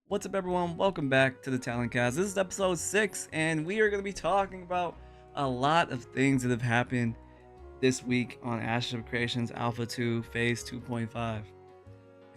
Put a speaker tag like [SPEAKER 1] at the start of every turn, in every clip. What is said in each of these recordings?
[SPEAKER 1] What's up, everyone? Welcome back to the TalonCast. This is episode 6, and we are going to be talking about a lot of things that have happened this week on Ashes of Creations Alpha 2 Phase 2.5. If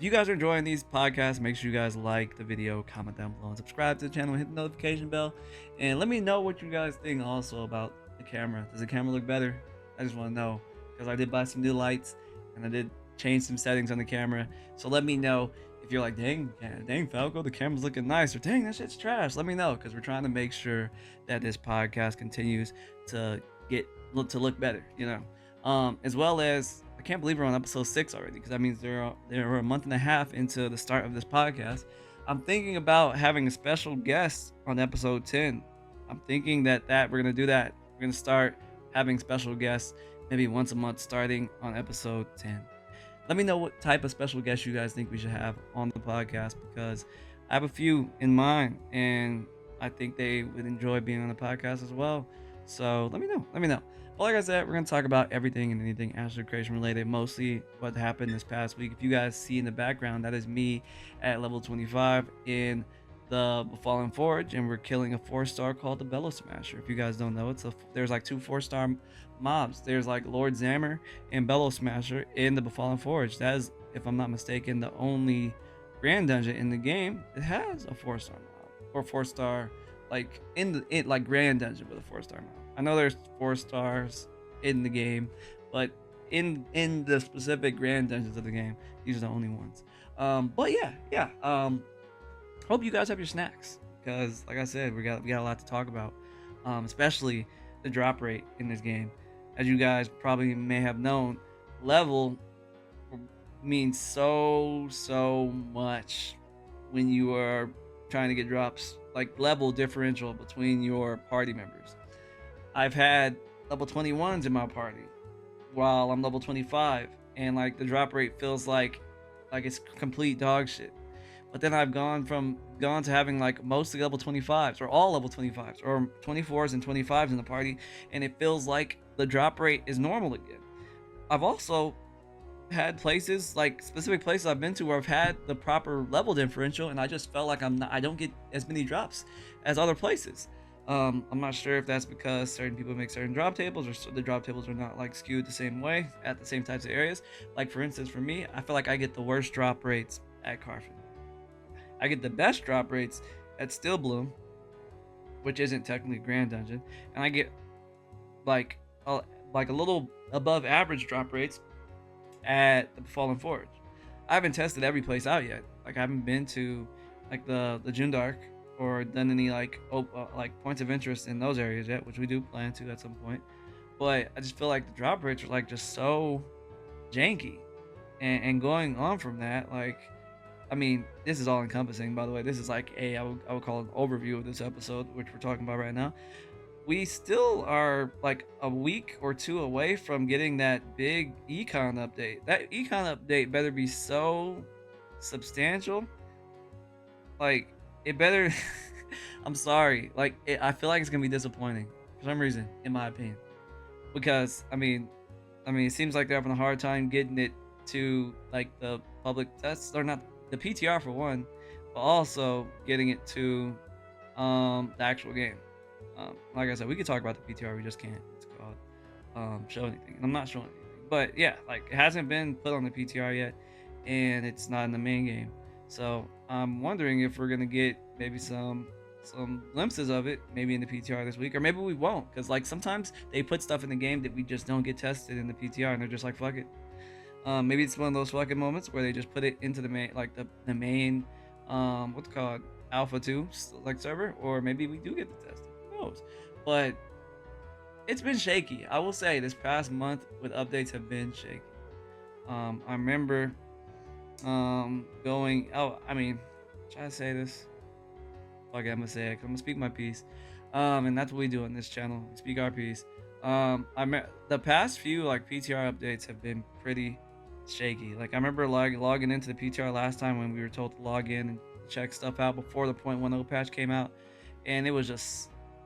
[SPEAKER 1] you guys are enjoying these podcasts, make sure you guys like the video, comment down below, and subscribe to the channel, hit the notification bell, and let me know what you guys think also about the camera. Does the camera look better? I just want to know, because I did buy some new lights, and I did change some settings on the camera, so let me know if you're like, dang Falco, the camera's looking nice, or dang, that shit's trash. Let me know, because we're trying to make sure that this podcast continues to look better, as well as I can't believe we're on episode 6 already, because that means we're a month and a half into the start of this podcast. I'm thinking about having a special guest on episode 10. I'm thinking that we're gonna do that. We're gonna start having special guests maybe once a month starting on episode 10. Let me know what type of special guests you guys think we should have on the podcast, because I have a few in mind and I think they would enjoy being on the podcast as well. So let me know. But like I said, we're going to talk about everything and anything Astro Creation related, mostly what happened this past week. If you guys see in the background, that is me at level 25 in the Fallen Forge, and we're killing a 4-star called the Bellow Smasher. If you guys don't know, there's like 2 4-star mobs. There's like Lord Zammer and Bellow Smasher in the Befallen Forge. That is, if I'm not mistaken, the only grand dungeon in the game that has a 4-star mob, or 4-star like like grand dungeon with a 4-star mob. I know there's 4 stars in the game, but in the specific grand dungeons of the game, these are the only ones. But yeah. Hope you guys have your snacks, because like I said, we got a lot to talk about, especially the drop rate in this game. As you guys probably may have known, level means so much when you are trying to get drops, like level differential between your party members. I've had level 21s in my party while I'm level 25, and like the drop rate feels like it's complete dog shit. But then I've gone to having like mostly level 25s, or all level 25s, or 24s and 25s in the party, and it feels like the drop rate is normal again. I've also had places, like specific places I've been to, where I've had the proper level differential, and I just felt like I don't get as many drops as other places. I'm not sure if that's because certain people make certain drop tables, or so the drop tables are not like skewed the same way at the same types of areas. Like for instance, for me, I feel like I get the worst drop rates at Carfin. I get the best drop rates at Still Bloom, which isn't technically Grand Dungeon, and I get like a, like a little above average drop rates at the Fallen Forge. I haven't tested every place out yet. Like I haven't been to like the Jundark, or done any like points of interest in those areas yet, which we do plan to at some point. But I just feel like the drop rates are like just so janky, and going on from that, like, I mean, this is all encompassing, by the way. This is like I would call an overview of this episode, which we're talking about right now. We still are like a week or two away from getting that big Econ update. That Econ update better be so substantial. Like, it better. I'm sorry. Like, I feel like it's gonna be disappointing for some reason, in my opinion, because it seems like they're having a hard time getting it to like the public tests, or not the PTR for one, but also getting it to the actual game. Like I said, we could talk about the PTR, we just can't. It's called show anything, and I'm not showing anything. But yeah, like it hasn't been put on the PTR yet, and it's not in the main game. So I'm wondering if we're gonna get maybe some glimpses of it, maybe in the PTR this week, or maybe we won't, because like sometimes they put stuff in the game that we just don't get tested in the PTR, and they're just like, fuck it. Maybe it's one of those fucking moments where they just put it into the main, like the main, what's it called, Alpha 2 like server, or maybe we do get the test. Who knows? But it's been shaky. I will say this past month with updates have been shaky. I remember going. Oh, I mean, try to say this. Okay, I'm gonna say it. I'm gonna speak my piece. And that's what we do on this channel. We speak our piece. The past few like PTR updates have been pretty shaky. Like I remember logging into the PTR last time when we were told to log in and check stuff out before the 0.10 patch came out, and it was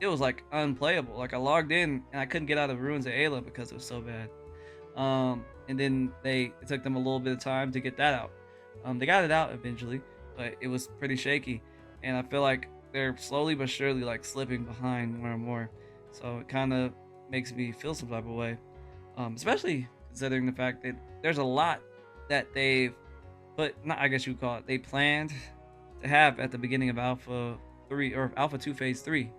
[SPEAKER 1] like unplayable. Like I logged in and I couldn't get out of Ruins of Ayla because it was so bad. And then it took them a little bit of time to get that out. They got it out eventually, but it was pretty shaky, and I feel like they're slowly but surely like slipping behind more and more. So it kind of makes me feel some type of way, especially considering the fact that there's a lot that they've put, not I guess you would call it, they planned to have at the beginning of Alpha 3 or Alpha 2 Phase 3,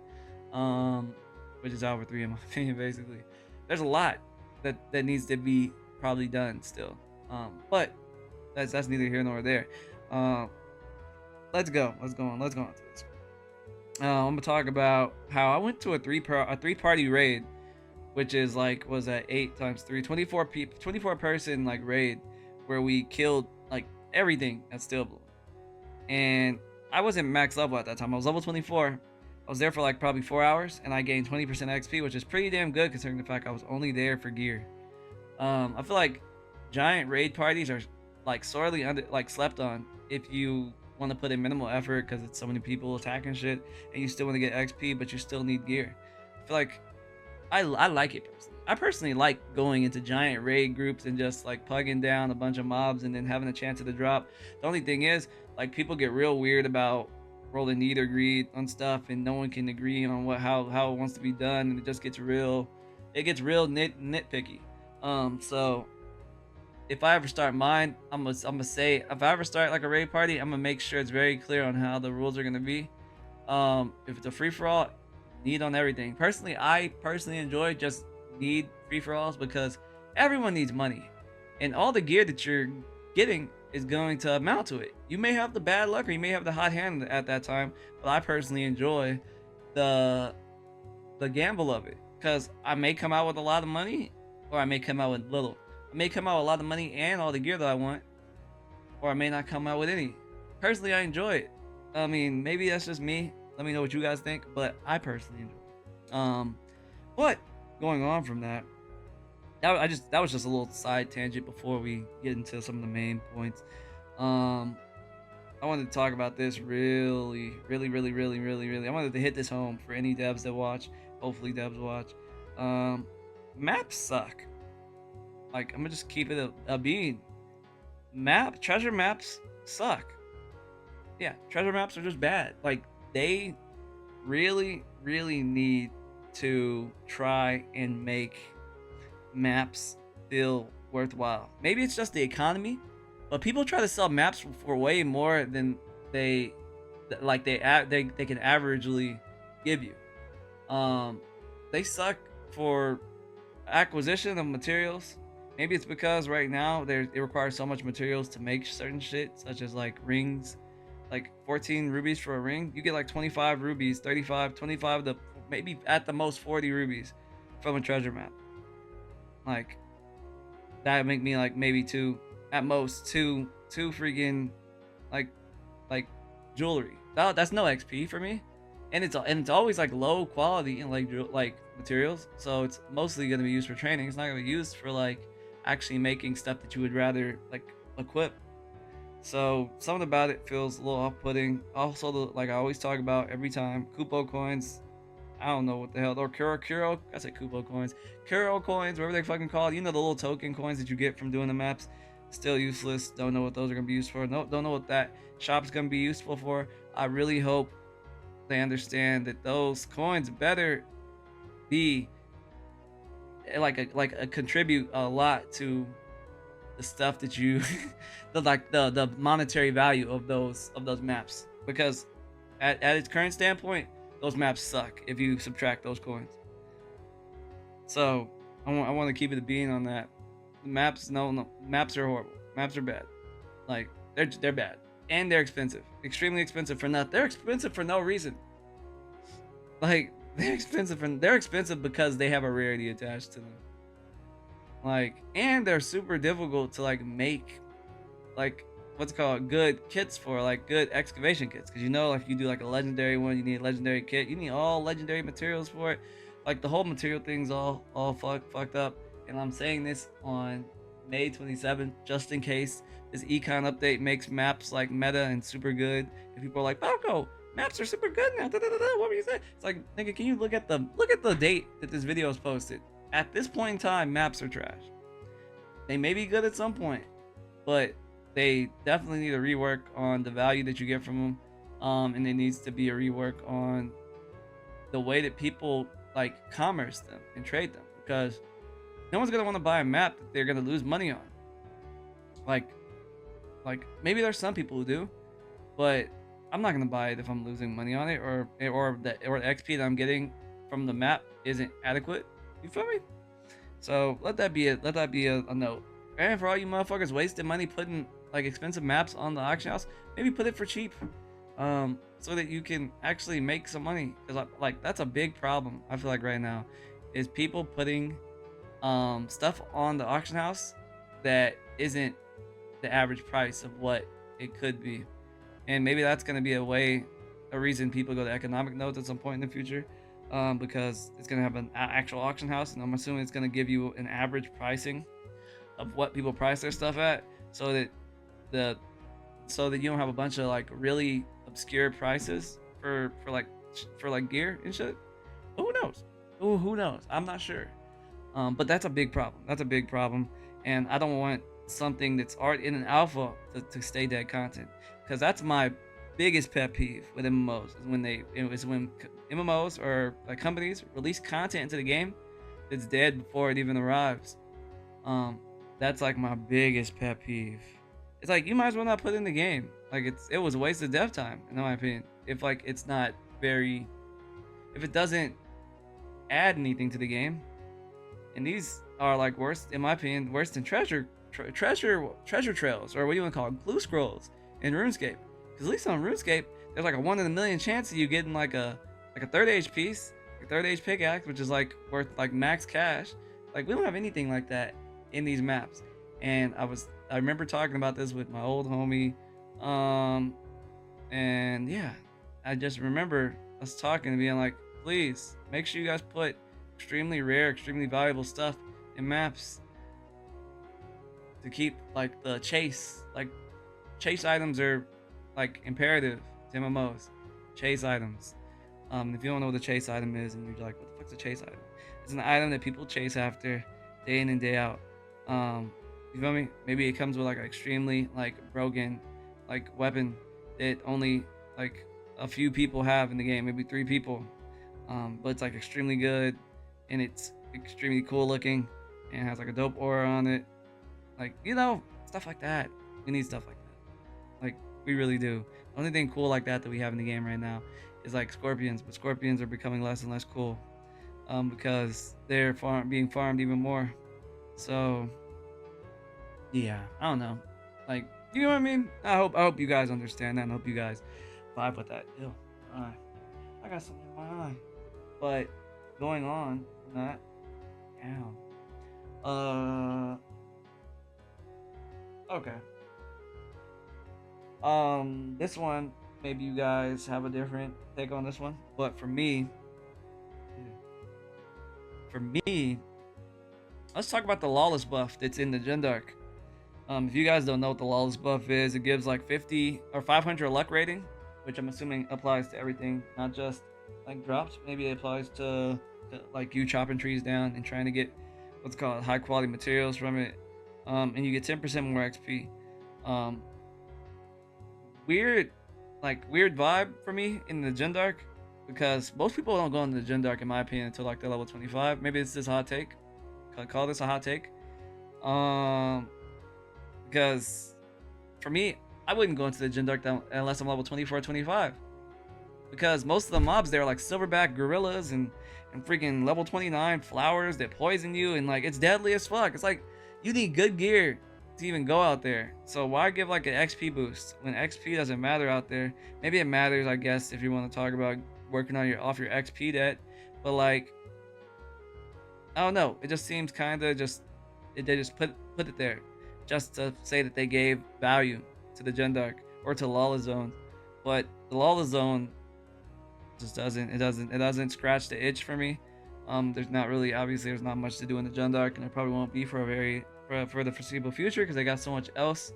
[SPEAKER 1] um, which is Alpha 3 in my opinion, basically. There's a lot that needs to be probably done still, but that's neither here nor there. Um, let's go on to this. I'm gonna talk about how I went to a three party raid, which is like was at 8 times 3, 24 people, 24 person like raid, where we killed like everything at Steel Blue. And I wasn't max level at that time. I was level 24. I was there for like probably 4 hours, and I gained 20% XP, which is pretty damn good considering the fact I was only there for gear. I feel like giant raid parties are like sorely slept on if you want to put in minimal effort because it's so many people attacking shit, and you still want to get XP, but you still need gear. I feel like I like it personally. I personally like going into giant raid groups and just like plugging down a bunch of mobs and then having a chance at the drop. The only thing is, like, people get real weird about rolling need or greed on stuff, and no one can agree on how it wants to be done, and it just gets real. It gets real nitpicky. So if I ever start mine, I'm gonna say if I ever start like a raid party, I'm gonna make sure it's very clear on how the rules are gonna be. If it's a free for all, need on everything. Personally, I personally enjoy just need free for alls because everyone needs money, and all the gear that you're getting is going to amount to it. You may have the bad luck or you may have the hot hand at that time, but I personally enjoy the gamble of it because I may come out with a lot of money or I may come out with little. I may come out with a lot of money and all the gear that I want, or I may not come out with any. Personally, I enjoy it. I mean, maybe that's just me. Let me know what you guys think, but I personally enjoy it. But going on from that, that was just a little side tangent before we get into some of the main points. I wanted to talk about this really. I wanted to hit this home for any devs that watch. Hopefully, devs watch. Maps suck. Like, I'm gonna just keep it a bean. Treasure maps suck. Yeah, treasure maps are just bad. Like, they really need to try and make maps feel worthwhile. Maybe it's just the economy, but people try to sell maps for way more than they can averagely give you. They suck for acquisition of materials. Maybe it's because right now it requires so much materials to make certain shit, such as like rings. Like 14 rubies for a ring, you get like 25 rubies, 35, 25 to maybe at the most 40 rubies from a treasure map. Like, that make me like maybe at most two freaking like jewelry. That's no XP for me, and it's always like low quality and like materials. So it's mostly gonna be used for training. It's not gonna be used for like actually making stuff that you would rather like equip. So something about it feels a little off-putting. Also, like I always talk about every time, Kupo coins. I don't know what the hell. Or Kuro. I said Kupo coins. Kuro coins, whatever they fucking call it. You know, the little token coins that you get from doing the maps. Still useless. Don't know what those are gonna be used for. No, don't know what that shop's gonna be useful for. I really hope they understand that those coins better be like a contribute a lot to the stuff that you the monetary value of those maps, because at its current standpoint, those maps suck if you subtract those coins. So I want to keep it a bean on that. Maps, no, maps are horrible. Maps are bad. Like, they're bad, and they're expensive, extremely expensive for nothing. They're expensive for no reason. Like, they're expensive because they have a rarity attached to them. Like, and they're super difficult to like make like what's called good kits for, like good excavation kits, because you know, if you do like a legendary one, you need a legendary kit, you need all legendary materials for it. Like, the whole material thing's all fucked up. And I'm saying this on May 27th, just in case this Econ update makes maps like meta and super good, and people are like, Falco, maps are super good now, what were you saying? It's like, nigga, can you look at the date that this video is posted? At this point in time, maps are trash. They may be good at some point, but they definitely need a rework on the value that you get from them, and there needs to be a rework on the way that people like commerce them and trade them, because no one's gonna want to buy a map that they're gonna lose money on. Like, maybe there's some people who do, but I'm not gonna buy it if I'm losing money on it, or the XP that I'm getting from the map isn't adequate. You feel me? So let that be a note. And for all you motherfuckers wasting money putting like expensive maps on the auction house, maybe put it for cheap, so that you can actually make some money. Because like that's a big problem I feel like right now, is people putting stuff on the auction house that isn't the average price of what it could be. And maybe that's going to be a reason people go to economic notes at some point in the future, because it's going to have an actual auction house, and I'm assuming it's going to give you an average pricing of what people price their stuff at, so that the so that you don't have a bunch of like really obscure prices for like gear and shit. Who knows? Who knows? I'm not sure. But that's a big problem. That's a big problem, and I don't want something that's already in an alpha to stay dead content, because that's my biggest pet peeve with MMOs is when MMOs or like companies release content into the game that's dead before it even arrives. Um, that's like my biggest pet peeve. It's like you might as well not put it in the game. Like it was a waste of dev time, in my opinion. If like it's not very, if it doesn't add anything to the game. And these are like worse, in my opinion, worse than treasure trails, or what do you want to call it, glue scrolls in RuneScape. Because at least on RuneScape, there's like a 1 in a million chance of you getting like a third age piece, a third age pickaxe, which is like worth like max cash. Like we don't have anything like that in these maps. And I remember talking about this with my old homie, um, and yeah, I just remember us talking and being like, please make sure you guys put extremely rare, extremely valuable stuff in maps to keep like the chase. Like chase items are like imperative to MMOs. Chase items. If you don't know what a chase item is and you're like, what the fuck's a chase item? It's an item that people chase after day in and day out. You feel me? Maybe it comes with like an extremely like broken like weapon that only like a few people have in the game, maybe 3 people. But it's like extremely good, and it's extremely cool looking, and has like a dope aura on it. Like, stuff like that. We need stuff like that. Like, we really do. The only thing cool like that we have in the game right now is like scorpions, but scorpions are becoming less and less cool, because they're being farmed even more. So yeah, I don't know. Like, you know what I mean? I hope you guys understand that, and hope you guys vibe with that. Ew, my eye. I got something in my eye. But going on from that, ow. Okay. This one, maybe you guys have a different take on this one, but for me, let's talk about the lawless buff that's in the Gendark. If you guys don't know what the lawless buff is, it gives like 50 or 500 luck rating, which I'm assuming applies to everything, not just like drops. Maybe it applies to like you chopping trees down and trying to get what's called high quality materials from it. And you get 10% more XP. Um, weird, weird vibe for me in the Gendark, because most people don't go into the Gendark, in my opinion, until like they're level 25. Maybe it's this hot take. Call this a hot take. Because for me, I wouldn't go into the Gendark unless I'm level 24 or 25. Because most of the mobs there are like silverback gorillas and freaking level 29 flowers that poison you, and like it's deadly as fuck. It's like you need good gear to even go out there. So why give like an XP boost when XP doesn't matter out there? Maybe it matters, I guess, if you want to talk about working on off your XP debt, but like I don't know. It just seems kind of they just put it there just to say that they gave value to the Gendark or to Lawless Zone, but the Lawless Zone just doesn't scratch the itch for me. There's not really, obviously there's not much to do in the Gendark, and there probably won't be for the foreseeable future, because they got so much else.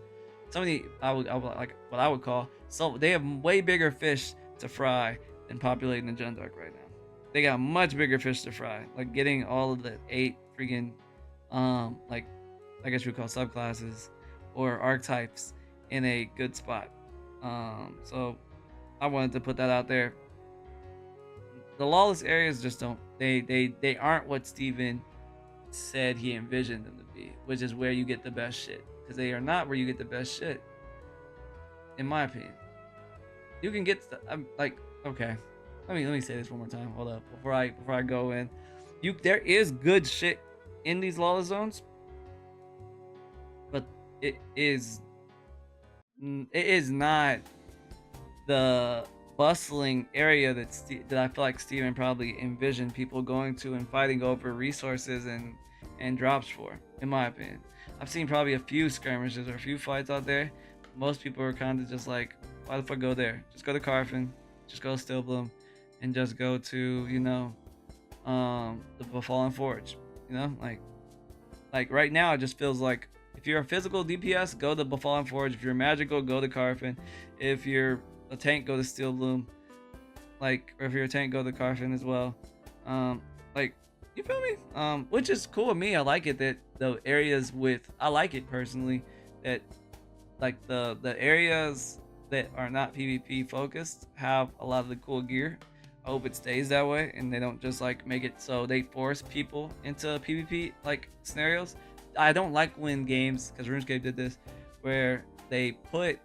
[SPEAKER 1] So many I would like what I would call, so they have way bigger fish to fry than populating the Gendark right now. They got much bigger fish to fry, like getting all of the 8 freaking like I guess you would call subclasses or archetypes in a good spot. So I wanted to put that out there. The lawless areas just don't they aren't what Steven said he envisioned them to be, which is where you get the best shit. Because they are not where you get the best shit, in my opinion. You can get I'm like, okay. Let me say this one more time. Hold up. Before I go in. There is good shit in these lawless zones, but it is it is not the bustling area that I feel like Steven probably envisioned people going to and fighting over resources and drops for, in my opinion. I've seen probably a few skirmishes or a few fights out there. Most people are kind of just like, why the fuck go there? Just go to Carfin, just go to Stillbloom, and just go to, the Befallen Forge. Like right now, it just feels like if you're a physical DPS, go to Befallen Forge. If you're magical, go to Carfin. If you're a tank, go to Steelbloom. Or if you're a tank, go to Carfin as well. Like, you feel me? Which is cool with me. I like it that the areas I like it personally that like the areas that are not PvP focused have a lot of the cool gear. I hope it stays that way and they don't just like make it so they force people into PvP like scenarios. I don't like when games, because RuneScape did this, where they put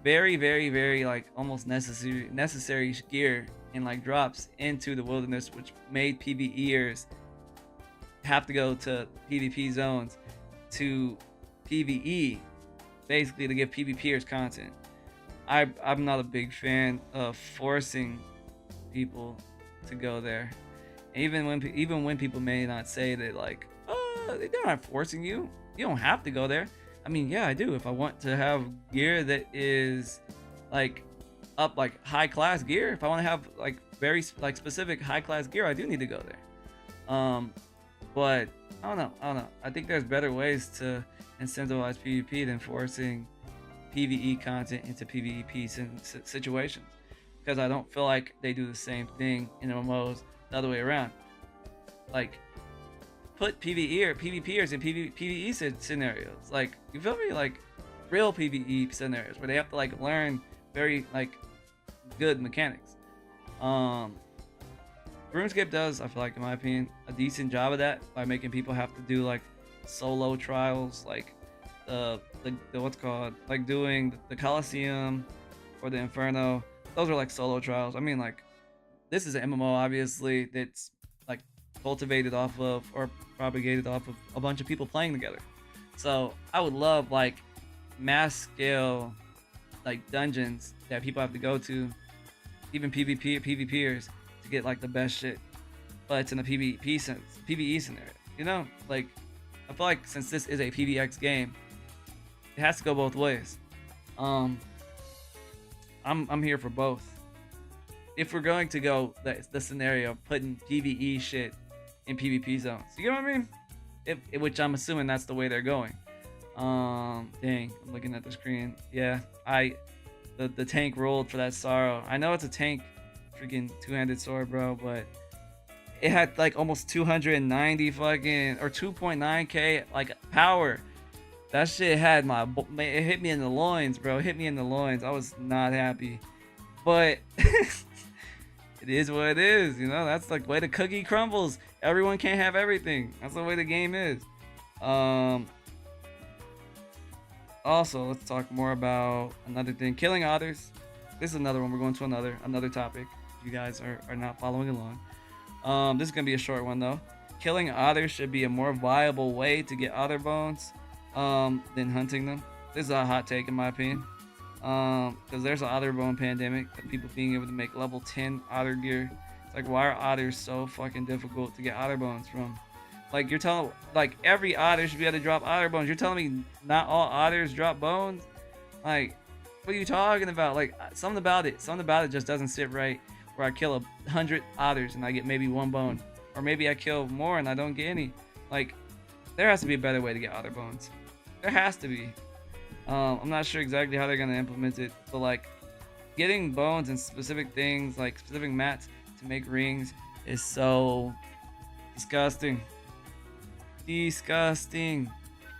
[SPEAKER 1] very, very, very like almost necessary gear and like drops into the wilderness, which made PvEers have to go to PvP zones to PvE, basically to give PvPers content. I'm not a big fan of forcing people to go there. Even when people may not say that, like, oh, they're not forcing you. You don't have to go there. I mean, yeah, I do. If I want to have gear that is like up like high class gear, if I want to have like very like specific high class gear, I do need to go there. But I don't know. I think there's better ways to incentivize PvP than forcing PvE content into PvP situations, because I don't feel like they do the same thing in MMOs the other way around. Like, put PvPers in PvE scenarios. Like, you feel me? Like, real PvE scenarios where they have to like learn very like good mechanics. RuneScape does, I feel like, in my opinion, a decent job of that by making people have to do like solo trials, like the what's called, like doing the Coliseum or the Inferno. Those are like solo trials. I mean, like, this is an MMO, obviously, that's like cultivated off of or propagated off of a bunch of people playing together. So I would love like mass scale like dungeons that people have to go to, even PvPers, to get like the best shit. But it's in a PvE scenario. You know, like, I feel like since this is a PvX game, it has to go both ways. I'm here for both. If we're going to go the scenario of putting PvE shit in PvP zones, you know what I mean? Which I'm assuming that's the way they're going. Dang, I'm looking at the screen. Yeah, the tank rolled for that sorrow. I know it's a tank, freaking two-handed sword, bro, but it had like almost 290 fucking or 2.9k like power. That shit had it hit me in the loins, bro. It hit me in the loins. I was not happy, but it is what it is, you know. That's like the way the cookie crumbles. Everyone can't have everything. That's the way the game is. Also, let's talk more about another thing. Killing otters. This is another one. We're going to another topic. If you guys are not following along. This is gonna be a short one though. Killing otters should be a more viable way to get otter bones than hunting them. This is a hot take in my opinion. Because there's an otter bone pandemic of people being able to make level 10 otter gear. It's like, why are otters so fucking difficult to get otter bones from? Like, you're telling, like, every otter should be able to drop otter bones. You're telling me not all otters drop bones? Like, what are you talking about? Like, something about it just doesn't sit right, where I kill 100 otters and I get maybe one bone, or maybe I kill more and I don't get any. Like, there has to be a better way to get otter bones. There has to be. I'm not sure exactly how they're gonna implement it, but like, getting bones and specific things, like specific mats to make rings, is so disgusting.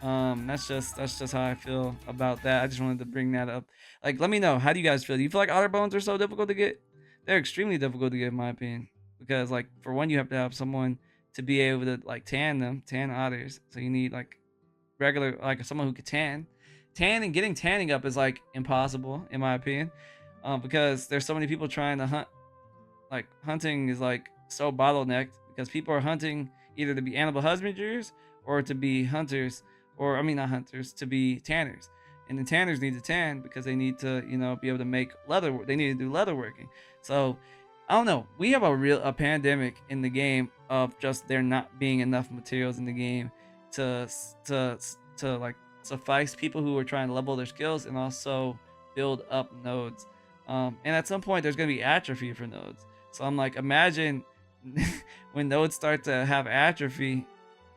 [SPEAKER 1] That's just how I feel about that. I just wanted to bring that up. Like, let me know. How do you guys feel? Do you feel like otter bones are so difficult to get? They're extremely difficult to get, in my opinion, because like for one, you have to have someone to be able to like tan otters. So you need like regular, like someone who could tan, and getting tanning up is like impossible in my opinion, because there's so many people trying to hunt. Like hunting is like so bottlenecked because people are hunting either to be animal husbanders or to be hunters, or I mean not hunters, to be tanners. And the tanners need to tan because they need to, be able to make leather. They need to do leather working. So I don't know. We have a pandemic in the game of just there not being enough materials in the game to like suffice people who are trying to level their skills and also build up nodes. And at some point, there's gonna be atrophy for nodes. So I'm like, imagine when nodes start to have atrophy,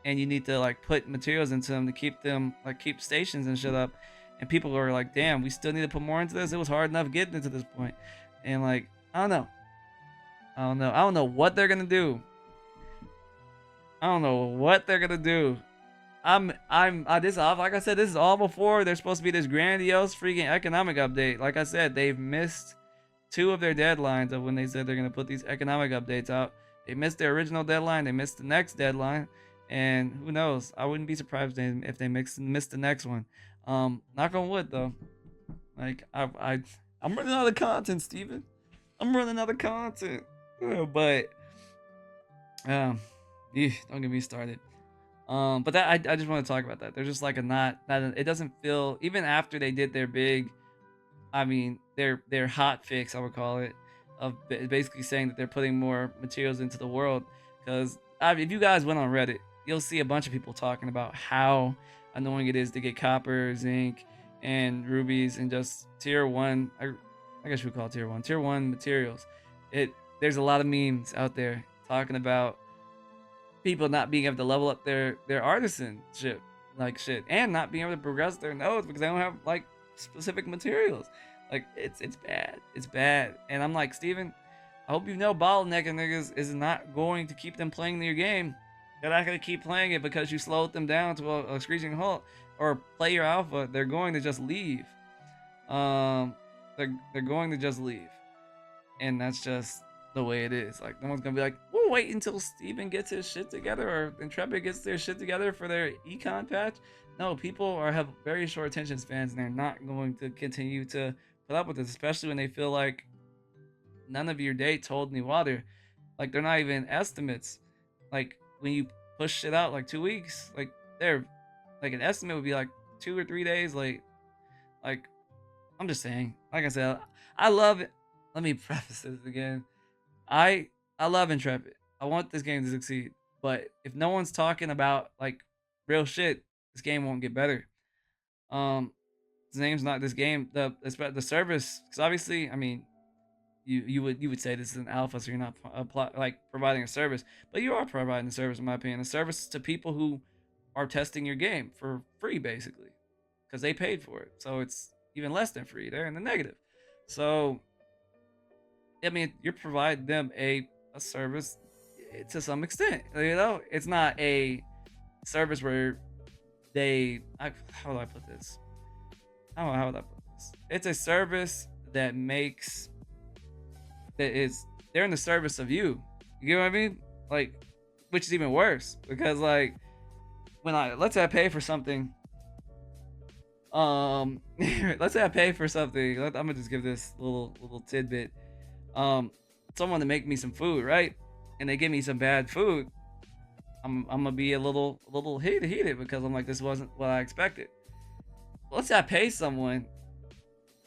[SPEAKER 1] and you need to like put materials into them to keep them like keep stations and shit up, and people are like, damn, we still need to put more into this. It was hard enough getting into this point, and like, I don't know what they're gonna do. I don't know what they're gonna do. This like I said, this is all before there's supposed to be this grandiose freaking economic update. Like I said, they've missed two of their deadlines of when they said they're gonna put these economic updates out. They missed their original deadline. They missed the next deadline, and who knows? I wouldn't be surprised if they missed the next one. Knock on wood though. Like I'm running out of content, Steven. I'm running out of content. But don't get me started. But that I just want to talk about that. There's just like a not that it doesn't feel even after they did their big, I mean their hot fix, I would call it, of basically saying that they're putting more materials into the world. Because if you guys went on Reddit, you'll see a bunch of people talking about how annoying it is to get copper, zinc, and rubies and just tier one. I guess we call it tier one materials. There's a lot of memes out there talking about people not being able to level up their artisanship like shit, and not being able to progress their nodes because they don't have like specific materials. Like it's bad. And I'm like, Steven, I hope you know bottlenecking niggas is not going to keep them playing your game. They're not going to keep playing it because you slowed them down to a screeching halt or play your alpha. They're going to just leave. They're going to just leave, and that's just the way it is. Like no one's gonna be like, we'll wait until Steven gets his shit together or Intrepid gets their shit together for their econ patch. No, people have very short attention spans, and they're not going to continue to put up with this, especially when they feel like none of your dates hold any water. Like they're not even estimates. Like when you push shit out like 2 weeks, like they're like an estimate would be like 2 or 3 days late. Like I'm just saying, like I said, I love it. Let me preface this again. I love Intrepid. I want this game to succeed. But if no one's talking about like real shit, this game won't get better. His name's not this game. The service, because obviously, I mean, you would say this is an alpha, so you're not like providing a service, but you are providing a service, in my opinion. A service to people who are testing your game for free, basically, because they paid for it. So it's even less than free. They're in the negative. So I mean, you're providing them a service to some extent. It's not a service where how do I put this? How would I put this? It's a service that makes they're in the service of you. You get what I mean? Like, which is even worse because like let's say I pay for something. Let's say I pay for something. I'm gonna just give this little tidbit. Someone to make me some food, right? And they give me some bad food. I'm gonna be a little heated because I'm like, this wasn't what I expected. Let's say I pay someone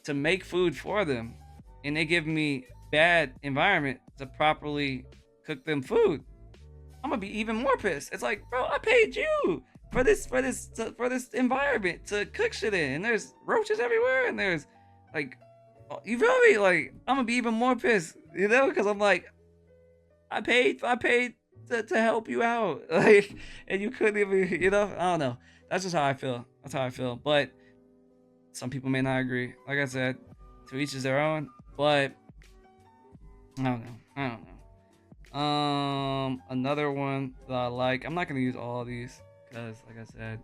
[SPEAKER 1] to make food for them, and they give me bad environment to properly cook them food. I'm gonna be even more pissed. It's like, bro, I paid you for this environment to cook shit in, and there's roaches everywhere, and there's like, you feel me? Like I'm gonna be even more pissed, because I'm like, I paid to help you out, like, and you couldn't even, I don't know. That's just how I feel. That's how I feel. But some people may not agree. Like I said, to each is their own. But I don't know. Another one that I like. I'm not gonna use all of these because, like I said,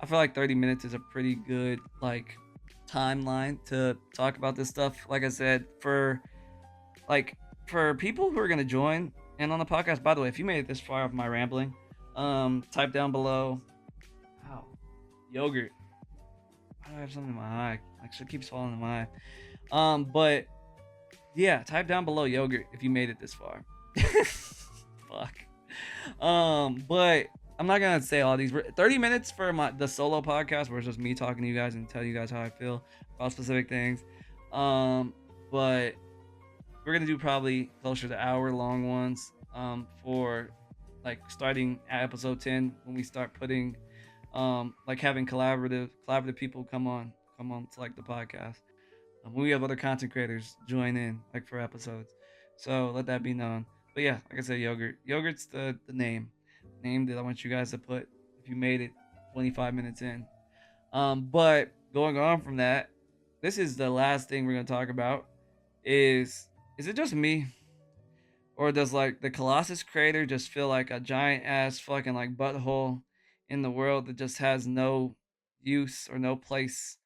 [SPEAKER 1] I feel like 30 minutes is a pretty good like timeline to talk about this stuff. Like I said, like for people who are gonna join in on the podcast. By the way, if you made it this far of my rambling, type down below. Ow, yogurt. Why do I have something in my eye? Actually, it keeps falling in my eye. But yeah, type down below yogurt if you made it this far. Fuck. But I'm not gonna say all these. 30 minutes for the solo podcast where it's just me talking to you guys and tell you guys how I feel about specific things. But we're gonna do probably closer to hour-long ones. For like starting at episode 10 when we start putting, like having collaborative people come on to like the podcast. When we have other content creators join in, like for episodes. So let that be known. But yeah, like I said, yogurt. Yogurt's the name that I want you guys to put if you made it 25 minutes in. But going on from that, this is the last thing we're gonna talk about. Is it just me, or does like the Colossus creator just feel like a giant ass fucking like butthole in the world that just has no use or no place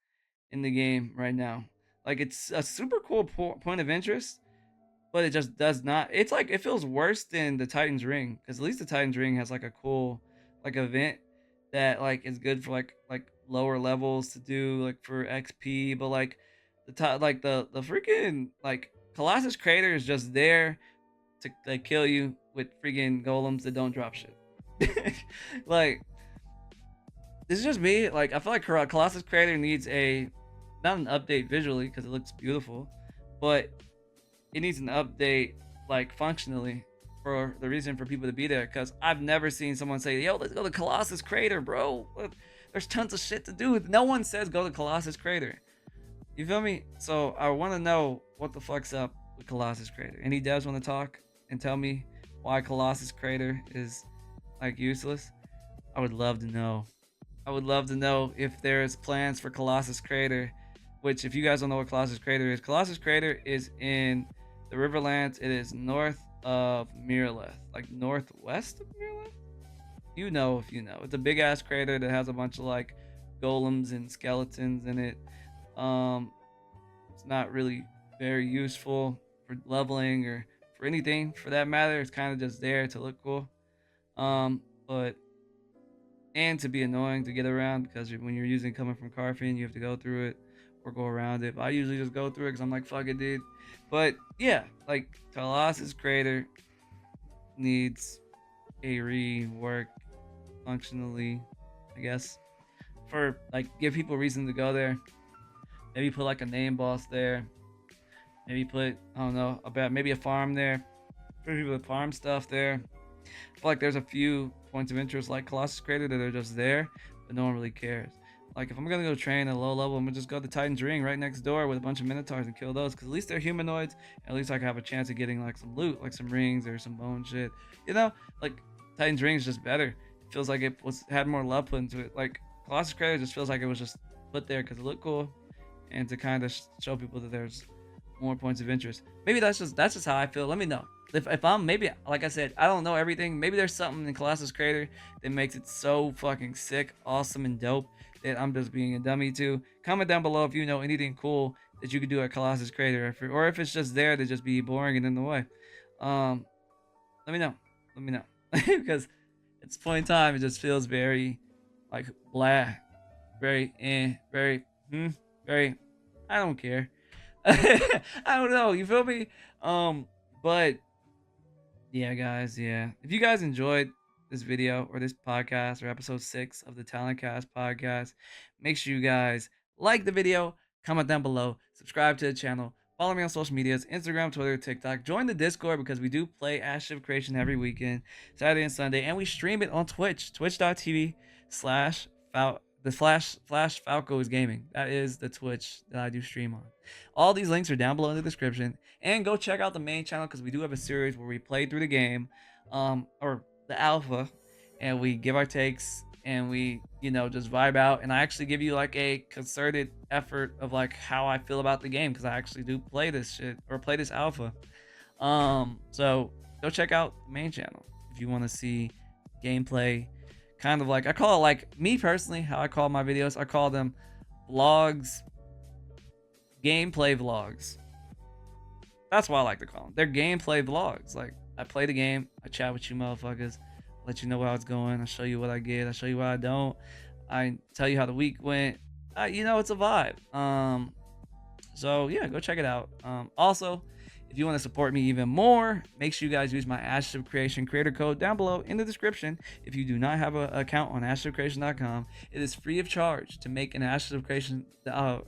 [SPEAKER 1] in the game right now? Like it's a super cool point of interest, but it just does not. It's like it feels worse than the Titans Ring because at least the Titans Ring has like a cool like event that like is good for like lower levels to do like for XP, but like the freaking like Colossus Creator is just there to like kill you with freaking golems that don't drop shit. Like this is just me. Like I feel like Colossus Creator needs a not an update visually because it looks beautiful, but it needs an update like functionally for the reason for people to be there. Because I've never seen someone say, "Yo, let's go to Colossus Crater, bro. Look, there's tons of shit to do." No one says go to Colossus Crater. You feel me? So I want to know what the fuck's up with Colossus Crater. Any devs want to talk and tell me why Colossus Crater is like useless? I would love to know. I would love to know if there's plans for Colossus Crater. Which, if you guys don't know what Colossus Crater is in the Riverlands. It is north of Miraleth, like northwest of Miraleth. You know if you know. It's a big ass crater that has a bunch of like golems and skeletons in it. It's not really very useful for leveling or for anything for that matter. It's kind of just there to look cool. But and to be annoying to get around because when you're using coming from Carfin, you have to go through it or go around it. But I usually just go through it because I'm like, fuck it, dude. But yeah, like Colossus Crater needs a rework functionally, I guess, for like give people reason to go there. Maybe put like a name boss there. Maybe put, I don't know, about maybe a farm there for people to farm stuff there. I feel like there's a few points of interest like Colossus Crater that are just there, but no one really cares. Like if I'm gonna go train at a low level, I'm gonna just go to Titan's Ring right next door with a bunch of Minotaurs and kill those, because at least they're humanoids. And at least I can have a chance of getting like some loot, like some rings or some bone shit. You know, like Titan's Ring is just better. It feels like it had more love put into it. Like Colossus Crater just feels like it was just put there because it looked cool, and to kind of show people that there's more points of interest. Maybe that's just how I feel. Let me know. If I'm maybe, like I said, I don't know everything. Maybe there's something in Colossus Crater that makes it so fucking sick, awesome, and dope that I'm just being a dummy to. Comment down below if you know anything cool that you could do at Colossus Crater, or if it's just there to just be boring and in the way. Let me know. Let me know. Because at this point in time, it just feels very like blah, very very very. I don't care. I don't know. You feel me? But yeah, guys. Yeah. If you guys enjoyed this video or this podcast or episode 6 of the TalonCast podcast, make sure you guys like the video, comment down below, subscribe to the channel, follow me on social medias, Instagram, Twitter, TikTok. Join the Discord because we do play Ash Creation every weekend, Saturday and Sunday, and we stream it on Twitch, twitch.tv/Flash Falco is gaming. That is the Twitch that I do stream on. All these links are down below in the description, and go check out the main channel because we do have a series where we play through the game, or the alpha, and we give our takes and we just vibe out, and I actually give you like a concerted effort of like how I feel about the game because I actually do play this shit or play this alpha. So go check out the main channel if you want to see gameplay, kind of like, I call it, like, me personally, how I call my videos, I call them vlogs, gameplay vlogs. That's what I like to call them. They're gameplay vlogs. Like, I play the game, I chat with you motherfuckers, let you know how it's going, I show you what I get, I show you what I don't, I tell you how the week went. You know, it's a vibe. So yeah, go check it out. Also, if you want to support me even more, make sure you guys use my Ashes of Creation creator code down below in the description. If you do not have an account on ashesofcreation.com, it is free of charge to make an Ashes of Creation account.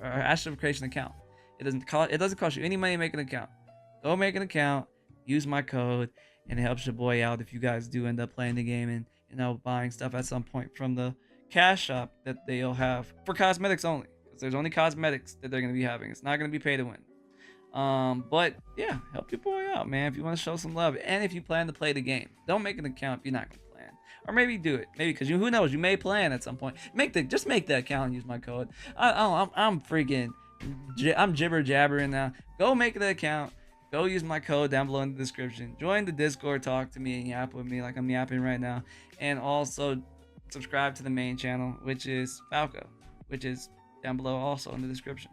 [SPEAKER 1] It doesn't cost you any money to make an account. Go make an account, use my code, and it helps your boy out if you guys do end up playing the game and, you know, buying stuff at some point from the cash shop that they'll have for cosmetics only. Because there's only cosmetics that they're going to be having. It's not going to be pay to win. But yeah, help your boy out, man, if you want to show some love. And if you plan to play the game, don't make an account if you're not going to plan. Or maybe do it. Maybe, because who knows, you may plan at some point. Just make the account and use my code. I'm jibber jabbering now. Go make the account. Go use my code down below in the description. Join the Discord, talk to me, and yap with me like I'm yapping right now. And also subscribe to the main channel, which is Falco, which is down below also in the description.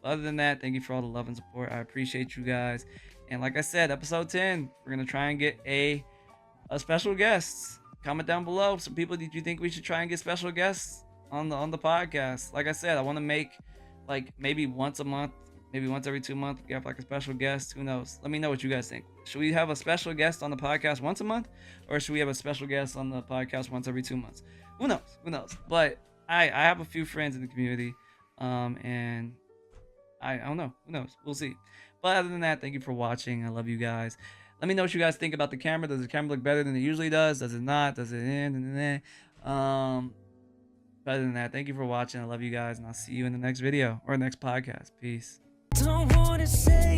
[SPEAKER 1] But other than that, thank you for all the love and support. I appreciate you guys. And like I said, episode 10, we're going to try and get a special guest. Comment down below some people that you think we should try and get special guests on the podcast. Like I said, I want to make like maybe once a month, maybe once every 2 months, we have like a special guest. Who knows? Let me know what you guys think. Should we have a special guest on the podcast once a month, or should we have a special guest on the podcast once every 2 months? Who knows? Who knows? But I have a few friends in the community, and I don't know. Who knows? We'll see. But other than that, thank you for watching. I love you guys. Let me know what you guys think about the camera. Does the camera look better than it usually does? Does it not? Does it? Other than that, thank you for watching. I love you guys, and I'll see you in the next video or next podcast. Peace. Don't wanna say